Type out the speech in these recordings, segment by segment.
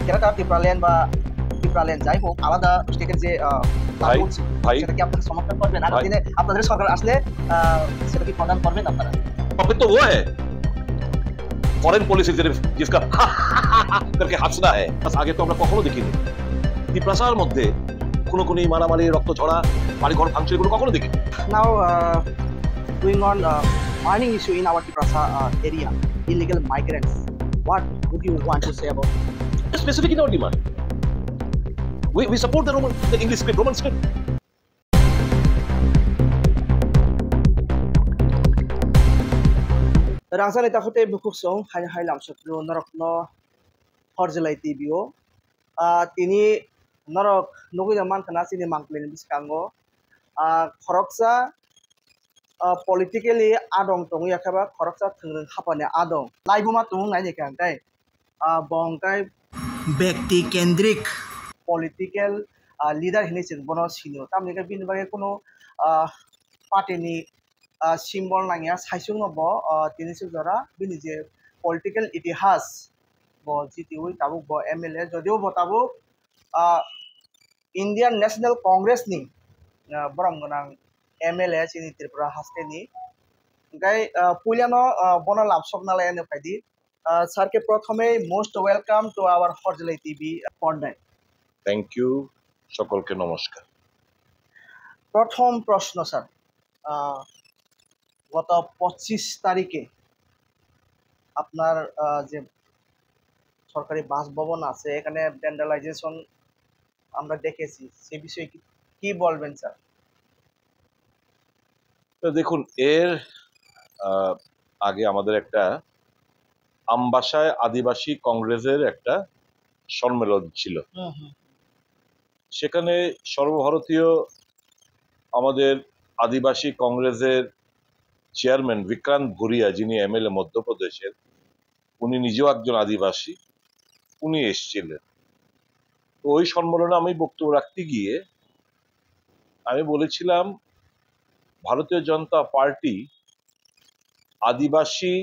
কেরাটা পিপরালিয়ান বা পিপরালিয়ান যাই হোক আলাদা স্টেটের যে ভাই ভাই সেটা কি আপনারা সমর্থন করবেন আগামী ভাই। দিনে আপনাদের সরকার আসলে সেটা কি প্রদান করবেন আপনারা? टॉपिक तो वो है फॉरेन पॉलिसी जिसका करके हंसना है बस आगे तो আমরা কখনো দেখিনি পিপ্রাসার মধ্যে খুনোখুনি মারামারি রক্ত ঝরা বাড়িঘর ভাঙচুর এগুলো কখনো দেখিনি Now, going on mining issue in our Piprasa area, illegal migrants. What would you want to say about it? specific in our demand we support the English script Roman script Rangsan ita khote bukuk song hai lamsapro narokno horjelai tibio tini norok nugui man kana sini mangklin biskango khoroksa politically adong tong yakaba khoroksa thungrung khapane adong laibuma tung nai ni kan kai bongkai ব্যক্তি কেন্দ্রিক political leader হিনেছেন বনো senior তামনি কা বিনি বাগে কোনো পার্টিনি symbol নাঙিয়া সাইসুং নব তিনি সুজরা বিনি যে পলিটিক্যাল ইতিহাস ব জিটিউই তাবুক ব এমএলএ যদিও বতাবু ইন্ডিয়ান ন্যাশনাল কংগ্রেস নি বরং গনাং এমএলএ চিনি ত্রিপুরা হাস্তেনি গাই পুইলানো বনা লাভসক নালায় এনে ফাইদি স্যারকে প্রথমে most welcome to our Harjolai TV পর্দায় থ্যাংক ইউ সকলকে নমস্কার প্রথম প্রশ্ন স্যার গত 25 তারিখে আপনার যে সরকারি বাসভবন আছে এখানে ভ্যান্ডালাইজেশন আমরা দেখেছি সেই বিষয়ে কি বলবেন স্যার দেখুন এর আগে আমাদের একটা আমবাসায় আদিবাসী কংগ্রেসের একটা সম্মেলন ছিল সেখানে সর্বভারতীয় আমাদের আদিবাসী কংগ্রেসের চেয়ারম্যান বিক্রান্ত ভুরিয়া যিনি এমএলএ মধ্যপ্রদেশের উনি নিজেও একজন আদিবাসী উনি এসেছিলেন তো ওই সম্মেলনে আমি বক্তব্য রাখতে গিয়ে আমি বলেছিলাম ভারতীয় জনতা পার্টি আদিবাসী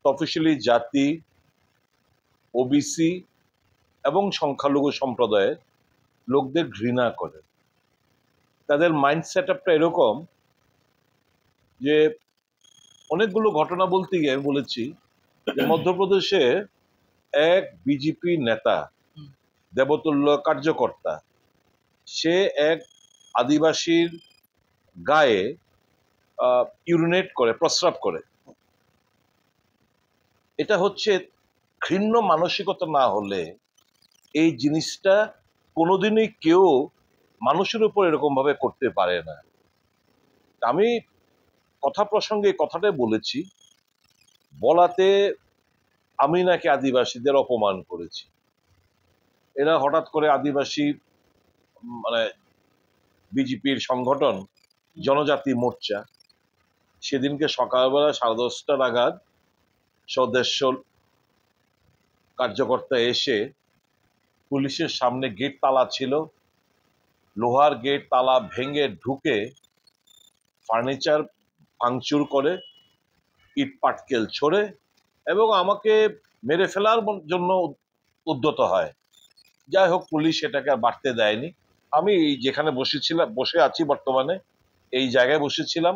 তফসিলি জাতি ওবিসি এবং সংখ্যালঘু সম্প্রদায়ের লোকদের ঘৃণা করে তাদের মাইন্ড সেট আপটা এরকম যে অনেকগুলো ঘটনা বলতে গিয়ে আমি বলেছি যে মধ্যপ্রদেশে এক বিজেপি নেতা দেবতুল্য কার্যকর্তা সে এক আদিবাসীর গায়ে ইউরিনেট করে প্রস্রাব করে এটা হচ্ছে ঘৃণ্য মানসিকতা না হলে এই জিনিসটা কোনোদিনই কেউ মানুষের উপর এরকম ভাবে করতে পারে না আমি কথা প্রসঙ্গে কথাটাই বলেছি বলাতে আমি নাকি আদিবাসীদের অপমান করেছি এরা হঠাৎ করে আদিবাসী মানে বিজেপির সংগঠন জনজাতি মোর্চা সেদিনকে সকালবেলা 10:30 নাগাদ সদস্য কার্যকর্তা এসে পুলিশের সামনে গেট তালা ছিল লোহার গেট তালা ভেঙে ঢুকে ফার্নিচার ভাঙচুর করে ইট পাটকেল ছোড়ে এবং আমাকে মেরে ফেলার জন্য উদ্যত হয় যাই হোক পুলিশ এটাকে আর বাড়তে দেয়নি আমি যেখানে বসে আছি বর্তমানে এই জায়গায় বসেছিলাম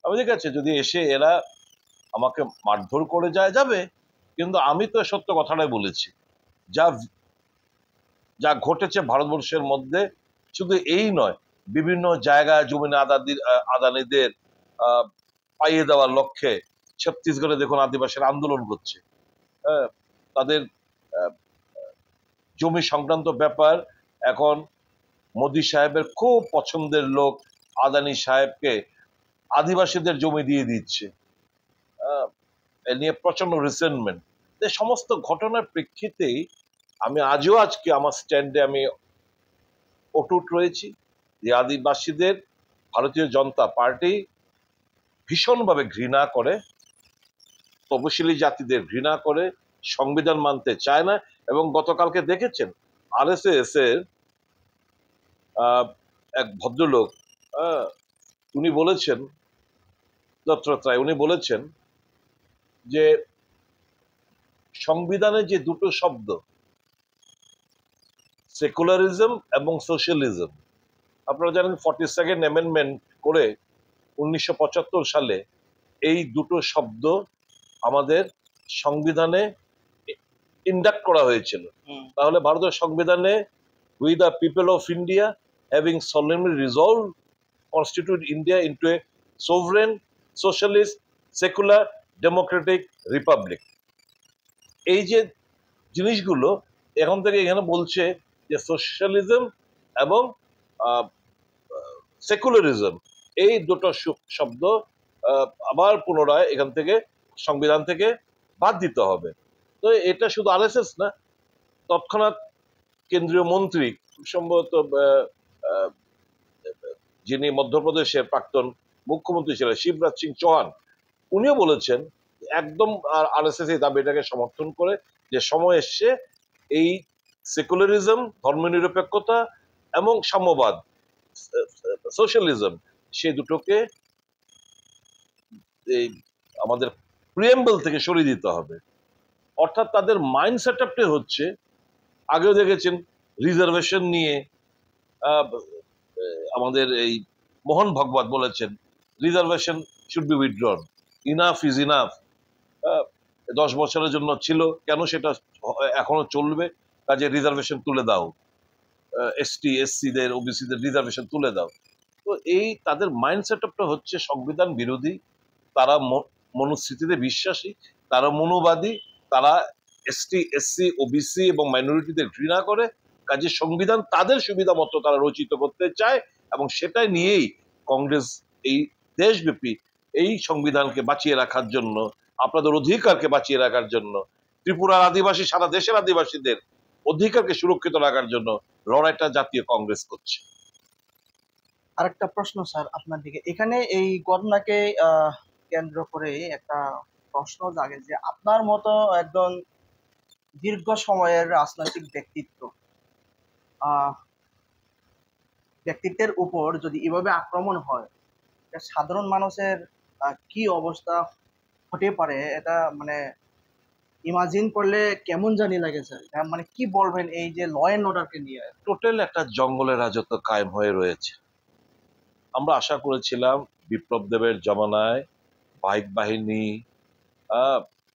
আমি ঠিক আছে যদি এসে এরা আমাকে মারধর করে যাবে কিন্তু আমি তো সত্য কথাটাই বলেছি যা যা ঘটেছে ভারতবর্ষের মধ্যে শুধু এই নয় বিভিন্ন জায়গায় জমি আদানিদের পাইয়ে দেওয়ার লক্ষ্যে ছত্তিশগড়ে দেখুন আদিবাসীরা আন্দোলন করছে তাদের জমি সংক্রান্ত ব্যাপার এখন মোদি সাহেবের খুব পছন্দের লোক আদানি সাহেবকে আদিবাসীদের জমি দিয়ে দিচ্ছে এ নিয়ে প্রচন্ড রিসেন্টমেন্ট এই সমস্ত ঘটনার প্রেক্ষিতেই আমি আজকে আমার স্ট্যান্ডে আমি অটুট রয়েছি যে আদিবাসীদের ভারতীয় জনতা পার্টি ভীষণভাবে ঘৃণা করে তপশিলি জাতিদের ঘৃণা করে সংবিধান মানতে চায় না এবং গতকালকে দেখেছেন আরএসএস এর এক ভদ্রলোক উনি বলেছেন দত্তত্রায় উনি বলেছেন যে সংবিধানে যে দুটো শব্দ সেকুলারিজম এবং সোশ্যালিজম। আপনারা জানেন 42nd অ্যামেন্ডমেন্ট করে 1975 সালে এই দুটো শব্দ আমাদের সংবিধানে ইন্ডাক্ট করা হয়েছিল। তাহলে ভারতের সংবিধানে we the people of India having solemnly resolved constitute India into a sovereign, socialist, secular, democratic republic। এই যে জিনিসগুলো এখন থেকে এখানে বলছে যে সোশ্যালিজম এবং সেকুলারিজম এই দুটো শব্দ আবার পুনরায় এখান থেকে সংবিধান থেকে বাদ দিতে হবে। তো এটা শুধু আরএসএস না, তৎক্ষণাৎ কেন্দ্রীয় মন্ত্রী সম্ভবত যিনি মধ্যপ্রদেশের প্রাক্তন মুখ্যমন্ত্রী ছিলেন শিবরাজ সিং চৌহান, উনিও বলেছেন একদম আরএসএস এই দাবিটাকে সমর্থন করে যে সময় এসছে এই সেকুলারিজম, ধর্মনিরপেক্ষতা এবং সাম্যবাদ, সোশ্যালিজম, সেই দুটোকে এই আমাদের প্রিএম্বল থেকে সরিয়ে দিতে হবে। অর্থাৎ তাদের মাইন্ড সেট আপটা হচ্ছে, আগেও দেখেছেন রিজার্ভেশন নিয়ে আমাদের এই মোহন ভাগবত বলেছেন reservation should be withdrawn, enough is enough. 10 বছরের জন্য ছিল, কেন সেটা এখনো চলবে? কাজে রিজার্ভেশন তুলে দাও, এসটি এসসিদের ওবিসিদের রিজার্ভেশন তুলে দাও। তো এই তাদের মাইন্ড সেট আপটা হচ্ছে সংবিধান বিরোধী, তারা মনুস্মৃতিতে বিশ্বাসী, তারা মনোবাদী, তারা এসটি এসসি ওবিসি এবং মাইনরিটিদের ঘৃণা করে। কাজে সংবিধান তাদের সুবিধা মতো তারা রচিত করতে চায় এবং সেটাই নিয়েই কংগ্রেস এই দেশব্যাপী এই সংবিধানকে বাঁচিয়ে রাখার জন্য, আপনাদের অধিকারকে বাঁচিয়ে রাখার জন্য, ত্রিপুরার আদিবাসী, সারা দেশের আদিবাসীদের অধিকারকে সুরক্ষিত রাখার জন্য লড়াইটা জাতীয় কংগ্রেস করছে। আরেকটা প্রশ্ন স্যার আপনার দিকে, এখানে এই ঘটনাকে কেন্দ্র করে একটা প্রশ্ন জাগে যে আপনার মতো একজন দীর্ঘ সময়ের রাজনৈতিক ব্যক্তিত্বের উপর যদি এভাবে আক্রমণ হয়, সাধারণ মানুষের কি অবস্থা হতে পারে? এটা মানে ইমাজিন করলে কেমন জানি লাগে স্যার। মানে কি বলবেন এই যে ল এন্ড অর্ডারকে নিয়ে? টোটাল একটা জঙ্গলের রাজত্ব কায়েম হয়ে রয়েছে। আমরা আশা করেছিলাম বিপ্লব দেবের জমানায় বাইক বাহিনী,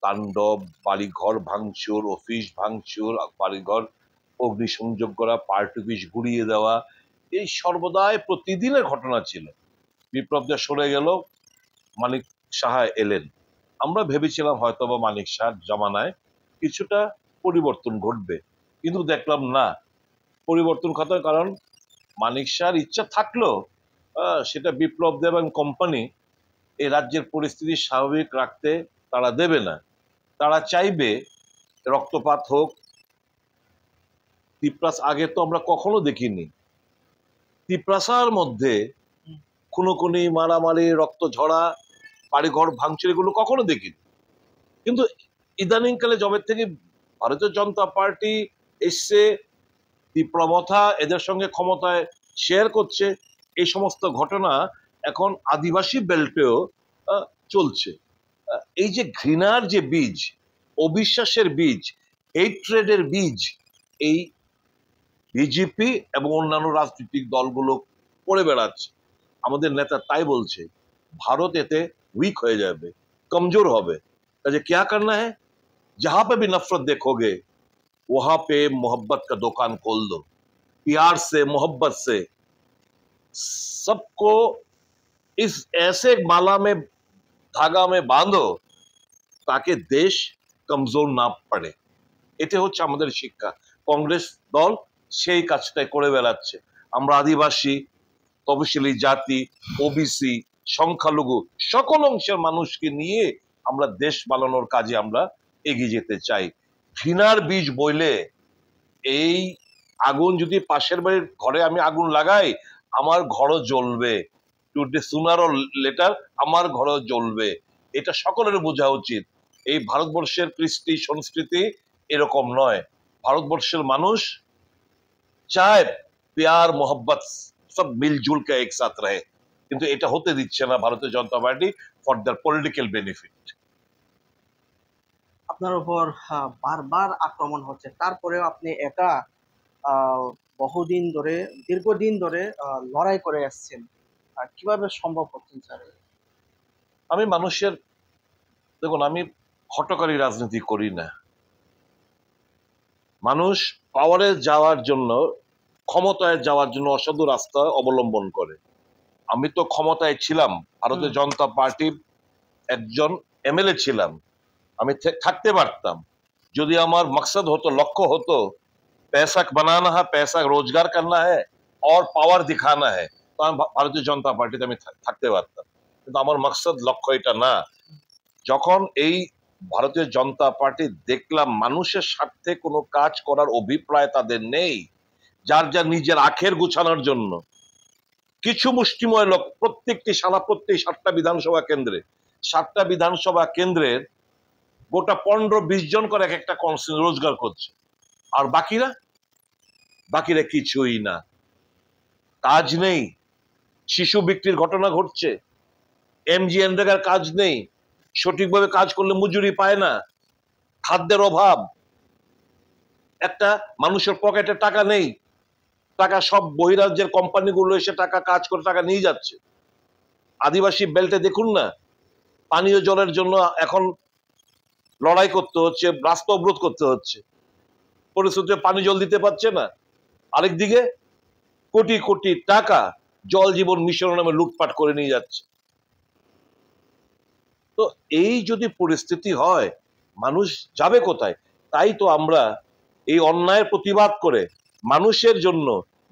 তাণ্ডব, বাড়িঘর ভাঙচুর, অফিস ভাঙচুর, বাড়িঘর অগ্নিসংযোগ করা, পার্টি অফিস গুড়িয়ে দেওয়া, এই সর্বদাই প্রতিদিনের ঘটনা ছিল। বিপ্লব দেব সরে গেল, মানিক সাহা এলেন। আমরা ভেবেছিলাম হয়তোবা মানিক শাহর জমানায় কিছুটা পরিবর্তন ঘটবে, কিন্তু দেখলাম না, পরিবর্তন ঘটে। কারণ মানিক শাহর ইচ্ছা থাকলেও সেটা বিপ্লব দেব এবং কোম্পানি এই রাজ্যের পরিস্থিতি স্বাভাবিক রাখতে তারা দেবে না। তারা চাইবে রক্তপাত হোক। তিপ্রাস আগে তো আমরা কখনো দেখিনি, তিপ্রাসার মধ্যে খুনোখুনি, মারামারি, রক্ত ঝরা, বাড়িঘর ভাঙচুর এগুলো কখনো দেখিনি। কিন্তু ইদানিংকালে জবের থেকে ভারতীয় জনতা পার্টি এসছে, তীব্রমথা এদের সঙ্গে ক্ষমতায় শেয়ার করছে, এই সমস্ত ঘটনা এখন আদিবাসী বেল্টেও চলছে। এই যে ঘৃণার যে বীজ, অবিশ্বাসের বীজ, হেট্রেডের বীজ, এই বিজেপি এবং অন্যান্য রাজনৈতিক দলগুলো করে বেড়াচ্ছে। আমাদের নেতা তাই বলছে ভারত এতে উইক হয়ে যাবে, কমজোর হবে। কাজে क्या करना है, जहां पे भी नफरत देखोगे वहां पे मोहब्बत का दुकान खोल दो, प्यार से मोहब्बत से सबको इस ऐसे माला में धागा में बांधो ताकि देश कमजोर ना पड़े। এটা হচ্ছে আমাদের শিক্ষা। কংগ্রেস দল সেই কাজটাই করে বেড়াচ্ছে। আমরা আদিবাসী, তফসিলি জাতি, ওবিসি, সংখ্যালঘু সকল অংশের মানুষকে নিয়ে আমরা দেশ বানানোর কাজে আমরা এগিয়ে যেতে চাই। ঘৃণার বীজ বইলে এই আগুন যদি পাশের বাড়ির ঘরে আমি আগুন লাগাই, আমার ঘরও জ্বলবে, টুডে সুনার অর লেটার আমার ঘরও জ্বলবে। এটা সকলের বোঝা উচিত। এই ভারতবর্ষের কৃষ্টি সংস্কৃতি এরকম নয়। ভারতবর্ষের মানুষ চায় প্যার মোহব্বত সব মিলজুল কে একসাথ রহে, কিন্তু এটা হতে দিচ্ছে না Bharatiya Janata Party for their political benefit. আপনার উপর বারবার আক্রমণ হচ্ছে, তারপরেও আপনি একা বহুদিন ধরে দীর্ঘদিন ধরে লড়াই করে আসছেন, কিভাবে সম্ভব হচ্ছেন স্যার? আমি মানুষের, দেখুন, আমি হঠকারী রাজনীতি করি না। মানুষ পাওয়ারে যাওয়ার জন্য, ক্ষমতায় যাওয়ার জন্য অসাধু রাস্তা অবলম্বন করে। আমি তো ক্ষমতায় ছিলাম, ভারতীয় জনতা পার্টির একজন এমএলএ ছিলাম। আমি থাকতে পারতাম যদি আমার মকসদ হতো, লক্ষ্য হতো पैसा बनाना है, पैसा रोजगार करना है और পাওয়ার दिखाना है, তো আমি ভারতীয় জনতা পার্টিতে আমি থাকতে পারতাম। কিন্তু আমার মকসদ, লক্ষ্য এটা না। যখন এই ভারতীয় জনতা পার্টি দেখলাম মানুষের স্বার্থে কোনো কাজ করার অভিপ্রায় তাদের নেই, যার যার নিজের আখের গুছানোর জন্য কিছু মুষ্টিময় লোক প্রত্যেকটি 7টা বিধানসভা কেন্দ্রের গোটা 15-20 জন করে এক একটা কনস্টিটিউয়েন্সি রোজগার করছে, আর বাকিরা কিছুই না। কাজ নেই, শিশু বিক্রির ঘটনা ঘটছে, এমজিএনরেগার কাজ নেই, সঠিকভাবে কাজ করলে মজুরি পায় না, খাদ্যের অভাব, একটা মানুষের পকেটে টাকা নেই, টাকা সব বহিরাজ্যের কোম্পানিগুলো এসে টাকা কাজ করে টাকা নিয়ে যাচ্ছে। আদিবাসী বেল্টে দেখুন না, পানীয় জলের জন্য এখন লড়াই করতে হচ্ছে, রাস্তা অবরোধ করতে হচ্ছে, পরিস্থিতিতে পানি জল দিতে পারছে না। আরেকদিকে কোটি কোটি টাকা জল জীবন মিশন নামে লুটপাট করে নিয়ে যাচ্ছে। তো এই যদি পরিস্থিতি হয়, মানুষ যাবে কোথায়? তাই তো আমরা এই অন্যায়ের প্রতিবাদ করে মানুষের জন্য,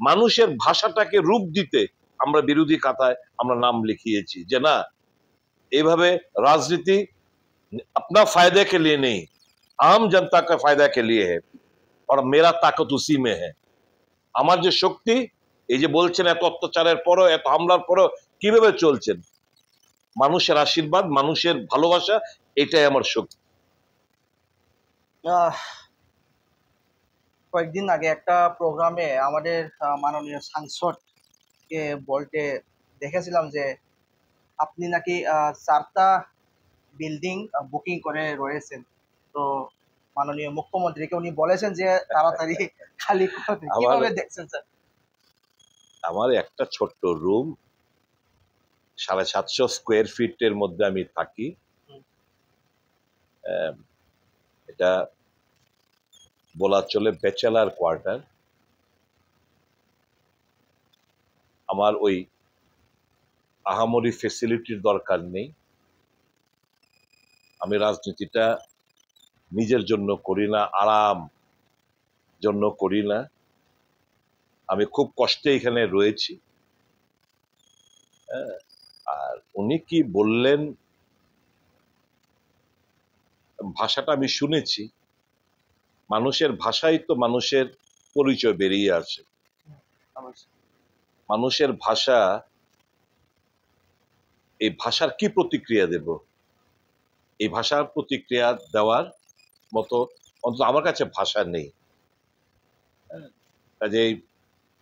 মানুষের ভাষাটাকে রূপ দিতে আমরা বিরোধী খাতায় আমরা নাম লিখিয়েছি যে না, এইভাবে রাজনীতি अपना फायदे के लिए नहीं, आम जनता का फायदा के लिए है, और मेरा ताकत उसी में है। আমার যে শক্তি, এই যে বলছেন এত অত্যাচারের পরও, এত হামলার পরও কিভাবে চলছেন, মানুষের আশীর্বাদ, মানুষের ভালোবাসা, এটাই আমার শক্তি। কয়েকদিন আগে একটা প্রোগ্রামে আমাদের মাননীয় সাংসদকে বলতে দেখেছিলাম যে আপনি নাকি 4টা বিল্ডিং বুকিং করে রয়েছেন। তো মাননীয় মুখ্যমন্ত্রীকে উনি বলেছেন যে তাড়াতাড়ি খালি করতে। কিভাবে দেখছেন স্যার? আমার একটা ছোট্ট রুম, 750 স্কোয়ার ফিটের মধ্যে আমি থাকি। এটা বলা চলে ব্যাচেলার কোয়ার্টার। আমার ওই আহামরি ফেসিলিটির দরকার নেই। আমি রাজনীতিটা নিজের জন্য করি না, আরাম জন্য করি না। আমি খুব কষ্টে এখানে রয়েছি। আর উনি কি বললেন, ভাষাটা আমি শুনেছি। মানুষের ভাষাই তো মানুষের পরিচয় বেরিয়ে আসে। মানুষের ভাষা, এই ভাষার কি প্রতিক্রিয়া দেব? এই ভাষার প্রতিক্রিয়া দেওয়ার মতো অন্তত আমার কাছে ভাষা নেই। কাজেই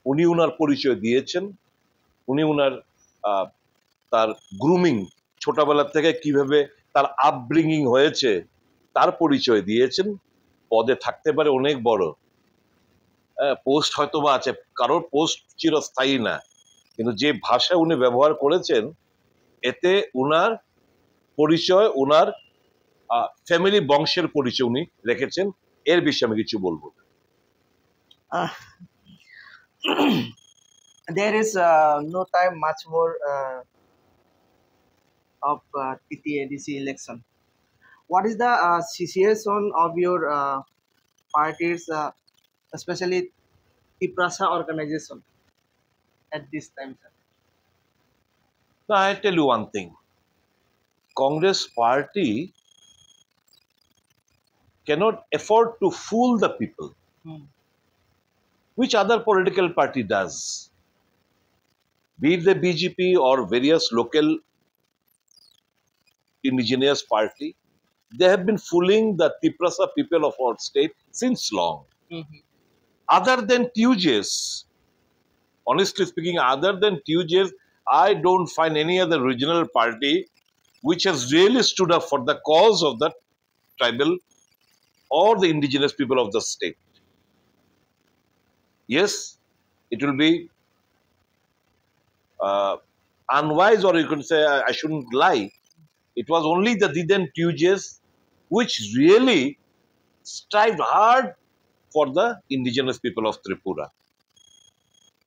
উনি উনার পরিচয় দিয়েছেন, উনি উনার তার গ্রুমিং, ছোটবেলা থেকে কিভাবে তার আপব্রিঙ্গিং হয়েছে তার পরিচয় দিয়েছেন। পদে থাকতে পারে অনেক বড়, পোস্ট হয়তো বা আছে, কারোর পোস্ট চিরস্থায়ী না, কিন্তু যে ভাষা উনি ব্যবহার করেছেন এতে উনার পরিচয়, উনার ফ্যামিলি বংশের পরিচয় উনি রেখেছেন। এর বিষয়ে আমি কিছু বলবো। There is no time much more of TTADC election. What is the situation of your parties, especially Tiprasa organization at this time, sir? Now, I tell you one thing. Congress party cannot afford to fool the people, which other political party does. Be it the BJP or various local indigenous party, they have been fooling the Tiprasa people of our state since long. Other than TUJS, honestly speaking, other than TUJS, I don't find any other regional party which has really stood up for the cause of the tribal or the indigenous people of the state. Yes, it will be unwise, or you can say I shouldn't lie. It was only the Diden Tuges which really strived hard for the indigenous people of Tripura.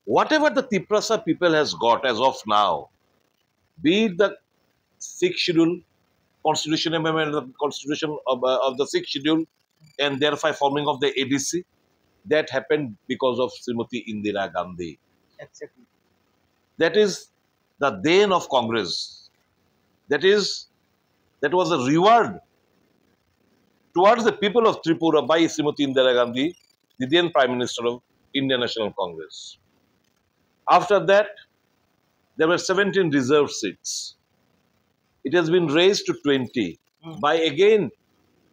Whatever the Tiprasa people has got as of now, be it the sixth schedule, constitution amendment, the constitution of the sixth schedule, and thereby forming of the ADC, that happened because of Srimati Indira Gandhi. Exactly. That is the then of Congress. That was a reward towards the people of Tripura by Srimati Indira Gandhi, the then Prime Minister of Indian National Congress. After that, there were 17 reserved seats. It has been raised to 20 by again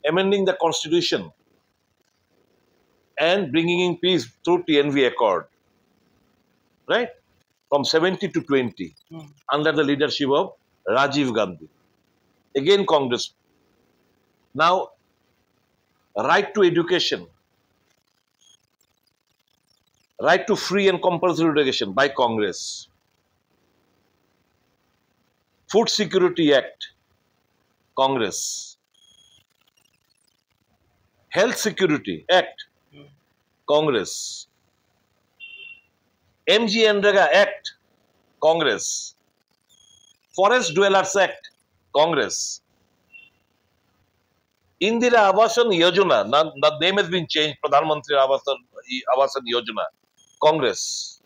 amending the constitution and bringing in peace through TNV Accord, right? From 70 to 20 under the leadership of Rajiv Gandhi. Again, Congress. Now, right to education, right to free and compulsory education by Congress. Food Security Act, Congress. Health Security Act, Congress. MG Enrega Act, Congress. Forest Dwellers Act, Congress. Indira Awasan Yojana, the name has been changed, Pradhan Mantri Awasan Yojana, Congress.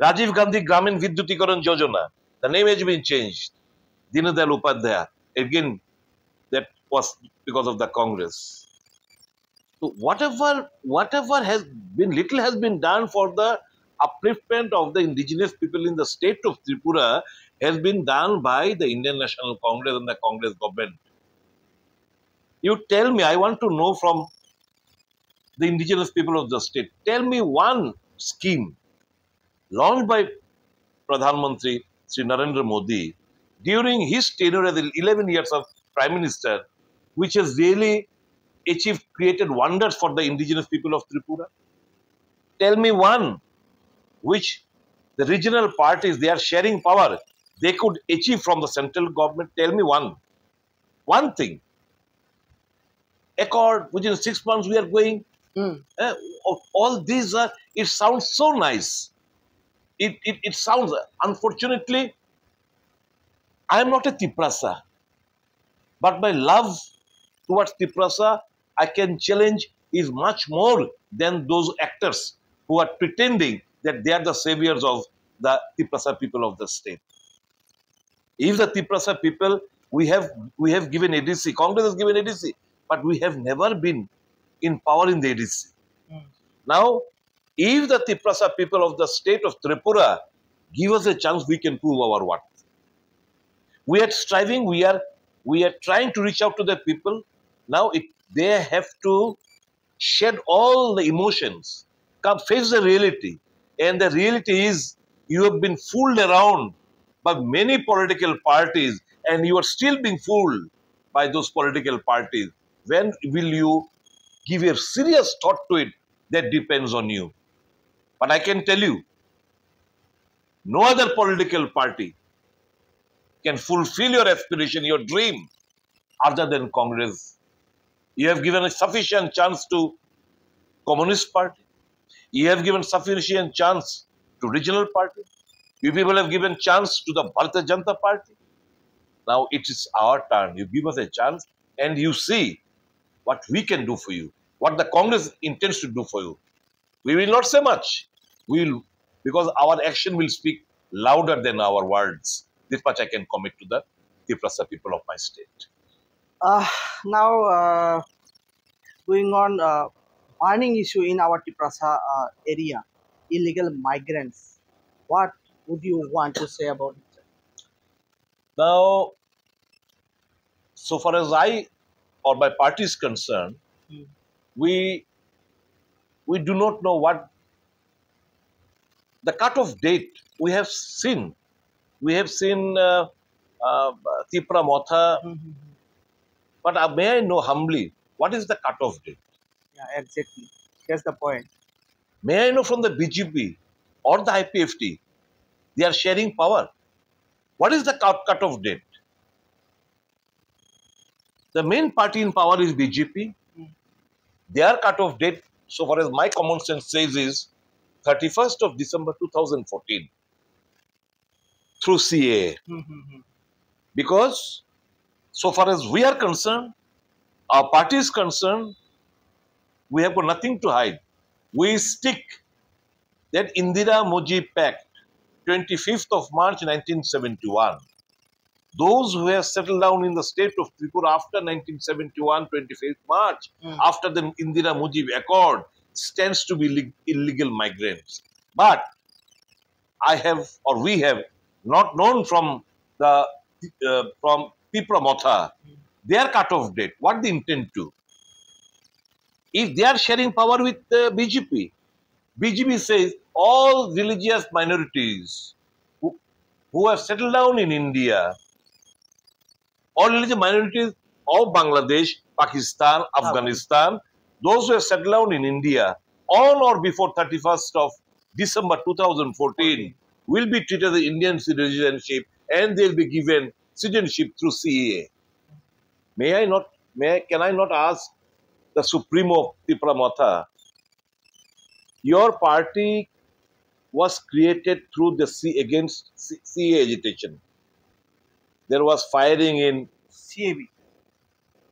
Rajiv Gandhi Gramin Vidyutikaran Yojana, the name has been changed, Dinadayal Upadhyaya, again, that was because of the Congress. So whatever has been, little has been done for the upliftment of the indigenous people in the state of Tripura has been done by the Indian National Congress and the Congress government. You tell me, I want to know from the indigenous people of the state, tell me one scheme launched by Pradhan Mantri Sri Narendra Modi during his tenure as 11 years of Prime Minister, which has really created wonders for the indigenous people of Tripura. Tell me one which the regional parties, they are sharing power, they could achieve from the central government. Tell me one thing. Accord, within 6 months we are going. All these are, it sounds so nice. It sounds, unfortunately, I am not a Tiprasa, but my love towards Tiprasa, I can challenge, is much more than those actors who are pretending that they are the saviors of the Tiprasa people of the state. If the Tiprasa people, we have given ADC, Congress has given ADC, but we have never been in power in the ADC. Now, if the Tiprasa people of the state of Tripura give us a chance, we can prove our worth. We are striving, we are trying to reach out to the people. Now, they have to shed all the emotions, come face the reality. And the reality is, you have been fooled around by many political parties, and you are still being fooled by those political parties. When will you give a serious thought to it? That depends on you. But I can tell you, no other political party can fulfill your aspiration, your dream, other than Congress. You have given a sufficient chance to Communist Party. You have given sufficient chance to regional party. You people have given chance to the Bharatiya Janata Party. Now it is our turn. You give us a chance and you see what we can do for you, what the Congress intends to do for you. We will not say much. We will, because our action will speak louder than our words. This much I can commit to the Tiprasa people of my state. Now, going on, burning issue in our Tiprasa area, illegal migrants. What would you want to say about it? Now, so far as I or my party is concerned, we do not know what the cut-off date. We have seen Tipra Motha, but may I know humbly, what is the cut-off date? Yeah, exactly. That's the point. May I know from the BJP or the IPFT, they are sharing power. What is the cut-off date? The main party in power is BJP. Their cut-off date, so far as my common sense says, is 31st of December 2014 through CAA. Because so far as we are concerned, our party is concerned, we have got nothing to hide. We stick that Indira Moji Pact, 25th of March 1971. Those who have settled down in the state of Tripura after 1971, 25th March, after the Indira Mujib Accord, stands to be illegal migrants. But I have, or we have, not known from the from Pipra Motha, their cut-off date, what they intend to. If they are sharing power with BJP, BJP says all religious minorities who have settled down in India, all religious minorities of Bangladesh, Pakistan, Afghanistan, those who have settled down in India on or before 31st of December 2014 will be treated as Indian citizenship and they will be given citizenship through CAA. Can I not ask the Supremo Pipra Motha, your party was created through the against CAA agitation. There was firing in CAB.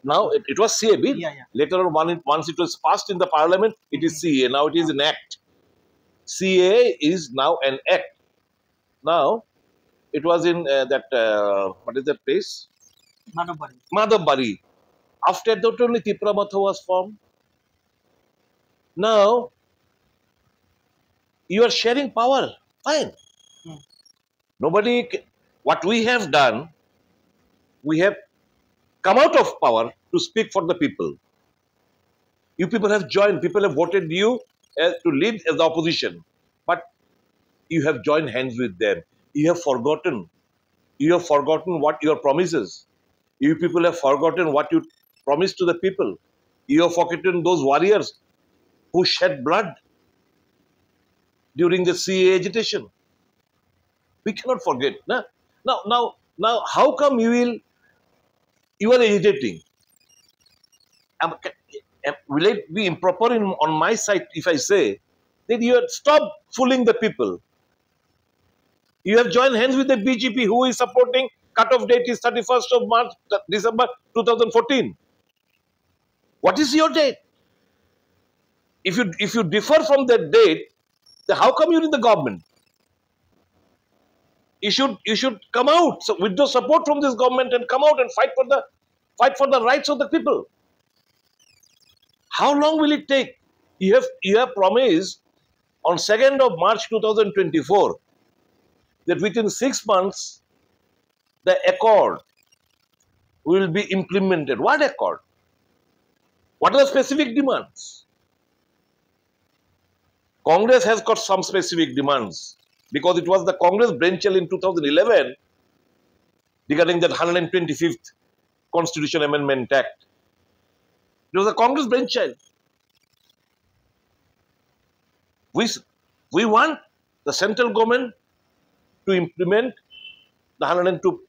Now it was CAB. Yeah. Later on, once it was passed in the parliament, it is CAA. Now it is an act. CAA is now an act. Now it was in what is that place? Madhabari. After that only Pipra Motha was formed. Now you are sharing power. Fine. Nobody. What we have done, we have come out of power to speak for the people. You people have joined, people have voted you to lead as the opposition. But you have joined hands with them. You have forgotten. You have forgotten what your promises. You people have forgotten what you promised to the people. You have forgotten those warriors who shed blood during the CAA agitation. We cannot forget. Now, how come you are agitating? Will it be improper on my side if I say that you have stopped fooling the people? You have joined hands with the BJP, who is supporting cut-off date is 31st of March, December 2014. What is your date? If you differ from that date, then how come you're in the government? You should come out with the support from this government and come out and fight for the rights of the people. How long will it take? You have promised on 2nd of March 2024 that within 6 months the accord will be implemented. What accord? What are the specific demands? Congress has got some specific demands because it was the Congress brainchild in 2011 regarding that 125th Constitution Amendment Act. It was a Congress brainchild. We want the central government to implement to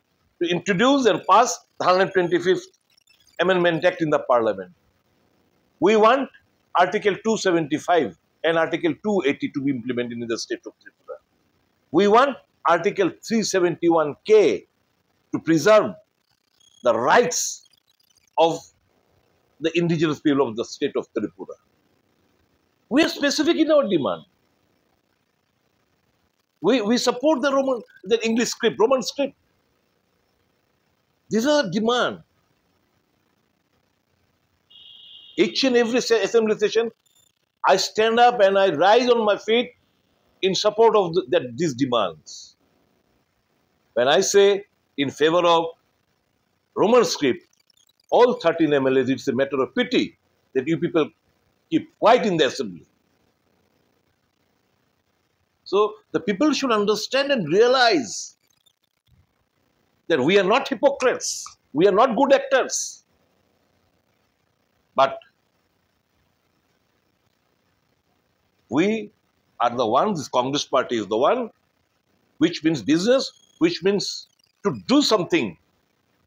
introduce and pass the 125th Amendment Act in the Parliament. We want Article 275 and Article 280 to be implemented in the state of Tripura. We want Article 371K to preserve the rights of the indigenous people of the state of Tripura. We are specific in our demand. We support the English script, Roman script. These are the demand. Each and every assembly session, I stand up and I rise on my feet in support of these demands. When I say in favor of Roman script, all 13 MLAs, it's a matter of pity that you people keep quiet in the assembly. So the people should understand and realize that we are not hypocrites. We are not good actors. But We are the ones, this Congress party is the one, which means business, which means to do something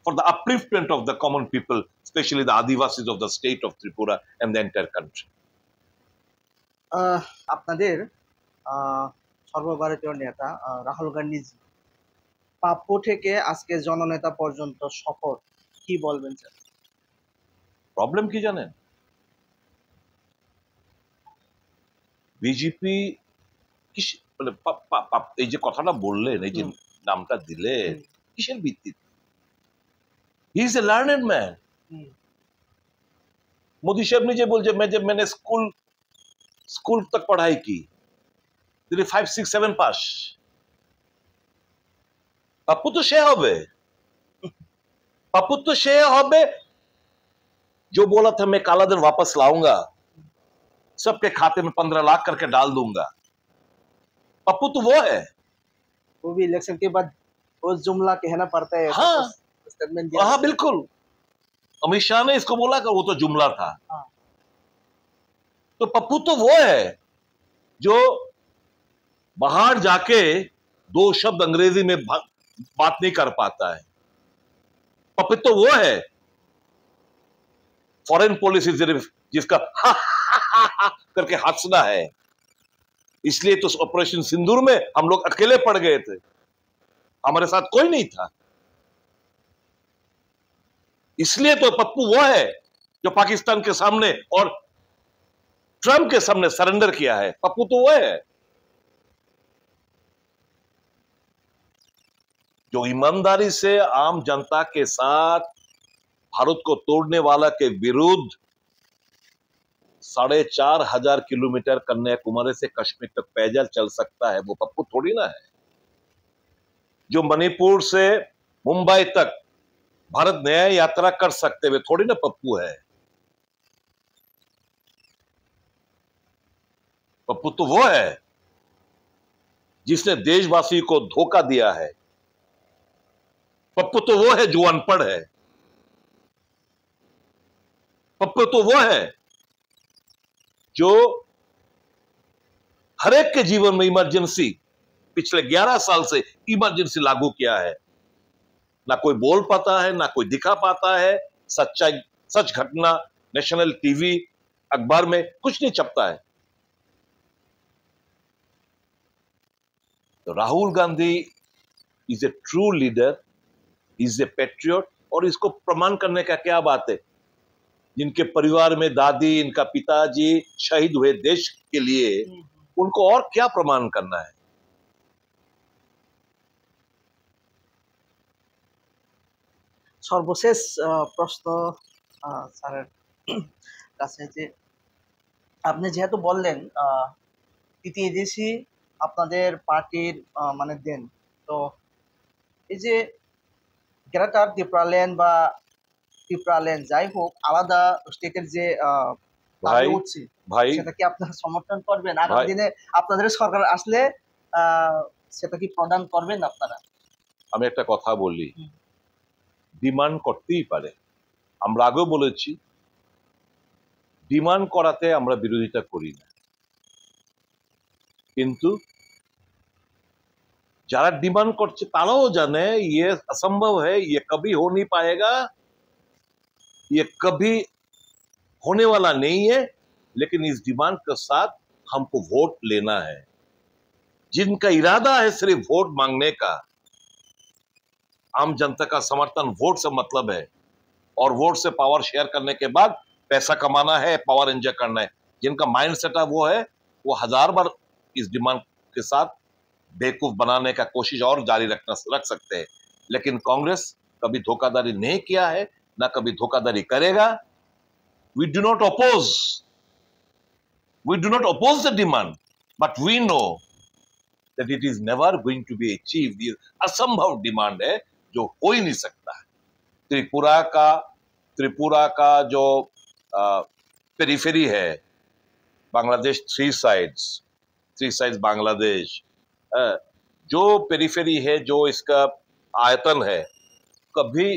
for the upliftment of the common people, especially the Adivasis of the state of Tripura and the entire country. আপনাদের সর্বভারতীয় নেতা রাহুল গান্ধী পাপ্পু থেকে আজকে জননেতা পর্যন্ত সফর, কি বলবেন স্যার? প্রবলেম কি জানেন? বিজেপি মানে এই যে কথাটা বললেন, এই যে নামটা দিলেন, কিসের ভিত্তিতে? He is a learned man. Modi साहब ने बोल जब मैंने स्कूल तक पढ़ाई की, 5, 6, 7 पास। पप्पू तो সে হবে, पप्पू तो সে হবে जो बोला था मैं काला धन वापस लाऊंगा, सबके खाते में 15 लाख करके डाल दूंगा। पप्पू तो वो है। वो भी इलेक्शन के बाद वो जुमला कहना पड़ता है। हाँ, स्टेटमेंट दिया। हाँ बिल्कुल, अमित शाह ने इसको बोला कि वो तो जुमला था। हाँ। तो पप्पू तो वो है जो बाहर जाके 2 शब्द अंग्रेजी में बात नहीं कर पाता है। पप्पू तो वो है फॉरेन पॉलिसी जिसका करके हंसना है। इसलिए तो ऑपरेशन सिंदूर में हम लोग अकेले पड़ गए थे, हमारे साथ कोई नहीं था। इसलिए तो पप्पू वो है जो पाकिस्तान के सामने और ट्रंप के सामने सरेंडर किया है। पप्पू तो वो है जो ईमानदारी से आम जनता के साथ भारत को तोड़ने वाला के विरुद्ध 4,500 किलोमीटर कन्याकुमारी से कश्मीर तक पैदल चल सकता है। वो पप्पू थोड़ी ना है। जो मणिपुर से मुंबई तक भारत न्याय यात्रा कर सकते हुए थोड़ी ना पप्पू है। पप्पू तो वो है जिसने देशवासी को धोखा दिया है। पप्पू तो वो है जो अनपढ़ है। पप्पू तो वो है जो हर एक के जीवन में इमरजेंसी पिछले 11 साल से इमरजेंसी लागू किया है। ना कोई बोल पाता है, ना कोई दिखा पाता है। सच्चाई, सच घटना नेशनल टीवी अखबार में कुछ नहीं छपता है। तो Rahul Gandhi is a true leader, is a patriot. और इसको प्रमाण करने का क्या बात है? जिनके परिवार में दादी, इनका पिताजी शहीद हुए देश के लिए, उनको और क्या प्रमाण करना है? সর্বশেষ প্রশ্ন স্যারের কাছে, যে আপনি যেহেতু বললেন তৃতীয়দেশী আপনাদের পার্টির মানে দেন, তো এই যে গ্রেটার ত্রিপুরাল্যান্ড বা ত্রিপুরাল্যান্ড যাই হোক, আলাদা স্টেটের যে দাবি উঠছে, সেটা কি আপনারা সমর্থন করবেন? আগামী দিনে আপনাদের সরকার আসলে সেটা কি প্রদান করবেন আপনারা? আমি একটা কথা বলি, ডিমান্ড করতেই পারে। আমরা আগেও বলেছি ডিমান্ড করাতে আমরা বিরোধিতা করি না, কিন্তু যারা डिमांड করছে তারাও জানে ये असंभव है, ये कभी हो नहीं पाएगा, ये कभी होने वाला नहीं है। लेकिन इस डिमांड के साथ हमको वोट लेना है। जिनका इरादा है सिर्फ वोट मांगने का, आम जनता का समर्थन वोट से मतलब है, और वोट से पावर शेयर करने के बाद पैसा कमाना है, पावर एंजॉय करना है। जिनका माइंड सेट वो है, वो 1000 बार इस डिमांड के साथ बेवकूफ बनाने का कोशिश और जारी रख सकते हैं। लेकिन कांग्रेस कभी धोखाधड़ी नहीं किया है, ना कभी धोखाधड़ी करेगा। We do not oppose the demand, but we know that it is never going to be achieved। ये असंभव डिमांड है जो हो ही नहीं सकता है। त्रिपुरा का जो पेरिफेरी है, बांग्लादेश, 3 साइड्स बांग्लादेश, जो पेरिफेरी है, जो इसका आयतन है, कभी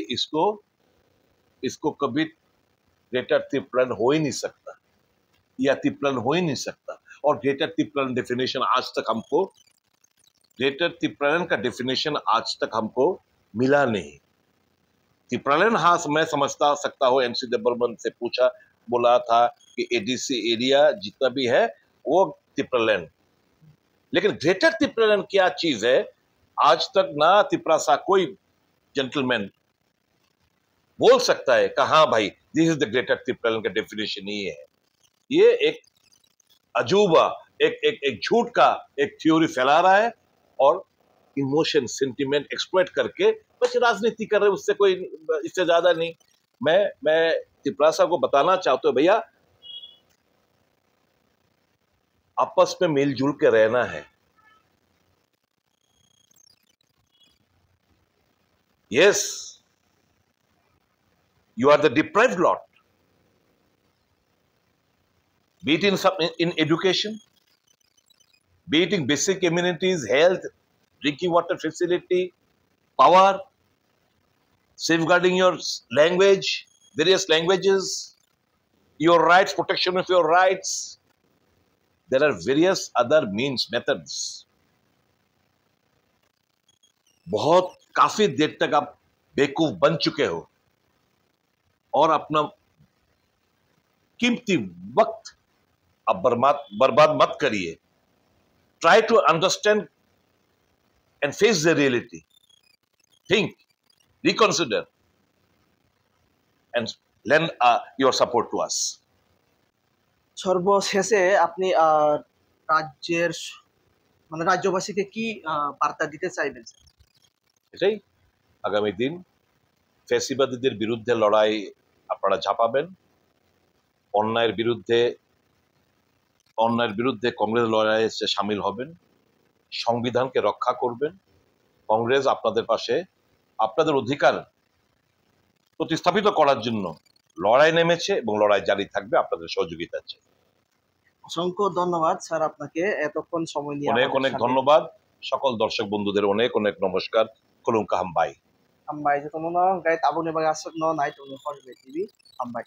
इसको कभी ग्रेटर त्रिपुरा हो ही नहीं सकता, या त्रिपुरा हो ही नहीं सकता। और ग्रेटर तिप्रालन डेफिनेशन आज तक हमको ग्रेटर तिप्रालन का डेफिनेशन आज तक हमको मिला नहीं। तिप्रालन, हाँ मैं समझता सकता हूँ, एमसी देबबर्मन से पूछा, बोला था कि एडीसी एरिया जितना भी है वो तिप्रालन, लेकिन ग्रेटर तिप्रालन क्या चीज है आज तक ना तिप्रासा कोई जेंटलमैन बोल सकता है कि हाँ भाई दिस इज द ग्रेटर तिप्रालन का डेफिनेशन ही है। ये एक अजूबा, एक झूठ का एक थ्योरी फैला रहा है और इमोशन सेंटिमेंट एक्सप्लॉइट करके बस राजनीति कर रहे हैं, उससे कोई इससे ज्यादा नहीं। मैं तिप्रासा को बताना चाहता हूं भैया आपस में मिलजुल के रहना है। Yes, you are the deprived lot, be it in education, be it in basic amenities, health, drinking water facility, power, safeguarding your language, various languages, your rights, protection of your rights. There are various other means, methods. बहुत काफी देर तक आप बेवकूफ बन चुके हो और अपना कीमती वक्त आप बर्बाद मत करिए। Try to understand and face the reality, think, reconsider and lend your support to us. সর্বশেষে আপনি রাজ্যের মানে রাজ্যবাসীকে কি বার্তা দিতে চাইবেন? এটাই, আগামী দিন ফ্যাসিবাদীদের বিরুদ্ধে লড়াই আপনারা ঝাঁপাবেন, অন্যায়ের বিরুদ্ধে কংগ্রেস লড়াইয়ে সামিল হবেন, সংবিধানকে রক্ষা করবেন। কংগ্রেস আপনাদের পাশে, আপনাদের অধিকার প্রতিস্থাপিত করার জন্য লড়াই নেমেছে এবং লড়াই জারি থাকবে, আপনাদের সহযোগিতা আছে। অসংখ্য ধন্যবাদ স্যার আপনাকে এতক্ষণ সময় নিয়ে। অনেক অনেক ধন্যবাদ সকল দর্শক বন্ধুদের, অনেক অনেক নমস্কার। খুলুম কাহাম্বাই Ambay sa tunong kahit abo ni bagasot no night tunong for TV Ambay.